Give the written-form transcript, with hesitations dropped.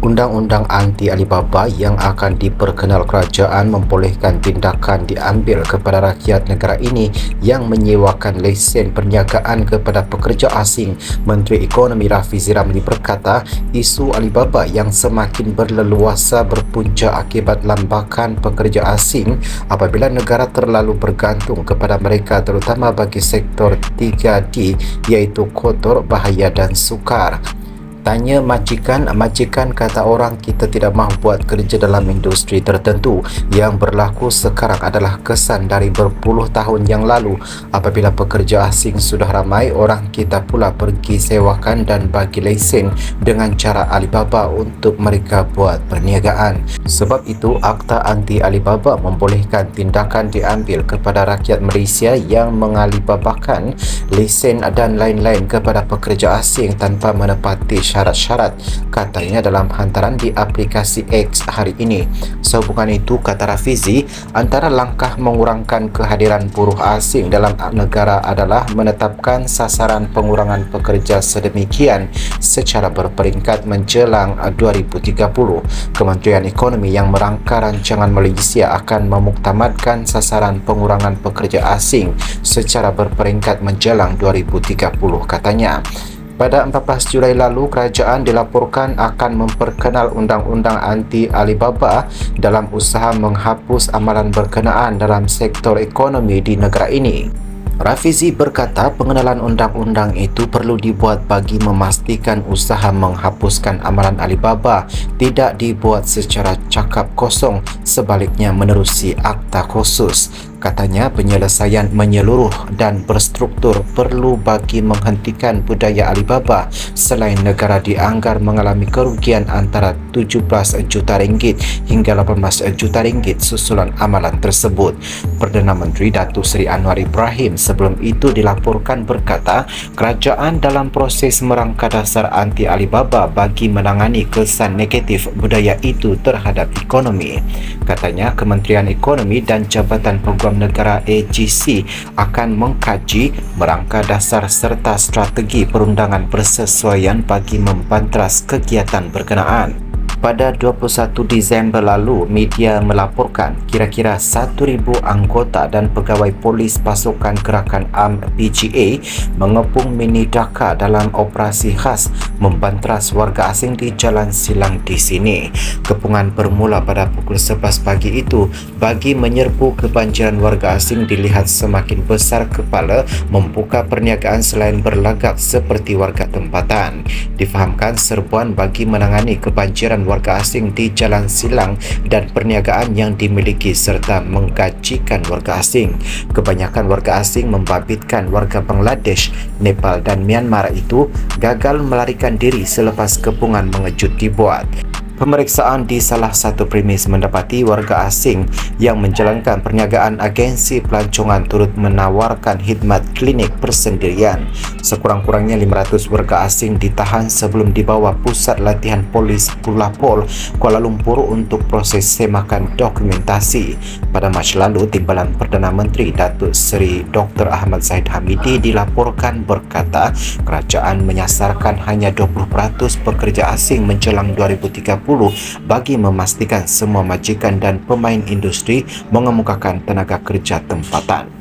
Undang-undang anti Alibaba yang akan diperkenal kerajaan membolehkan tindakan diambil kepada rakyat negara ini yang menyewakan lesen perniagaan kepada pekerja asing. Menteri Ekonomi Rafizi Ramli berkata, isu Alibaba yang semakin berleluasa berpunca akibat lambakan pekerja asing apabila negara terlalu bergantung kepada mereka, terutama bagi sektor 3D iaitu kotor, bahaya dan sukar. Tanya majikan kata orang kita tidak mahu buat kerja dalam industri tertentu. Yang berlaku sekarang adalah kesan dari berpuluh tahun yang lalu. Apabila pekerja asing sudah ramai, orang kita pula pergi sewakan dan bagi lesen dengan cara Alibaba untuk mereka buat perniagaan. Sebab itu, Akta Anti Alibaba membolehkan tindakan diambil kepada rakyat Malaysia yang mengalibabakan lesen dan lain-lain kepada pekerja asing tanpa menepati syarat-syarat, katanya dalam hantaran di aplikasi X hari ini. Sehubungan itu, kata Rafizi, antara langkah mengurangkan kehadiran buruh asing dalam negara adalah menetapkan sasaran pengurangan pekerja sedemikian secara berperingkat menjelang 2030. Kementerian Ekonomi yang merangka rancangan Malaysia akan memuktamadkan sasaran pengurangan pekerja asing secara berperingkat menjelang 2030, katanya. Pada 14 Julai lalu, kerajaan dilaporkan akan memperkenal Undang-Undang Anti Alibaba dalam usaha menghapus amalan berkenaan dalam sektor ekonomi di negara ini. Rafizi berkata pengenalan undang-undang itu perlu dibuat bagi memastikan usaha menghapuskan amalan Alibaba tidak dibuat secara cakap kosong, sebaliknya menerusi akta khusus. Katanya penyelesaian menyeluruh dan berstruktur perlu bagi menghentikan budaya Alibaba selain negara dianggar mengalami kerugian antara 17 juta ringgit hingga 18 juta ringgit susulan amalan tersebut. Perdana Menteri Datuk Seri Anwar Ibrahim sebelum itu dilaporkan berkata kerajaan dalam proses merangka dasar anti Alibaba bagi menangani kesan negatif budaya itu terhadap ekonomi. Katanya Kementerian Ekonomi dan Jabatan Peguam Negara AGC akan mengkaji merangka dasar serta strategi perundangan persesuaian bagi membantras kegiatan berkenaan. Pada 21 Disember lalu, media melaporkan kira-kira 1,000 anggota dan pegawai polis pasukan gerakan AMN PGA mengepung Mini Dhaka dalam operasi khas membantras warga asing di Jalan Silang di sini. Kepungan bermula pada pukul 11 pagi itu bagi menyerbu kebanjiran warga asing dilihat semakin besar kepala membuka perniagaan selain berlagak seperti warga tempatan. Difahamkan serbuan bagi menangani kebanjiran warga asing di Jalan Silang dan perniagaan yang dimiliki serta menggajikan warga asing. Kebanyakan warga asing membabitkan warga Bangladesh, Nepal dan Myanmar itu gagal melarikan diri selepas kepungan mengejut dibuat. Pemeriksaan di salah satu premis mendapati warga asing yang menjalankan perniagaan agensi pelancongan turut menawarkan khidmat klinik persendirian. Sekurang-kurangnya 500 warga asing ditahan sebelum dibawa Pusat Latihan Polis Pulapol, Kuala Lumpur untuk proses semakan dokumentasi. Pada Mac lalu, Timbalan Perdana Menteri Datuk Seri Dr. Ahmad Zahid Hamidi dilaporkan berkata kerajaan menyasarkan hanya 20% pekerja asing menjelang 2030 bagi memastikan semua majikan dan pemain industri mengemukakan tenaga kerja tempatan.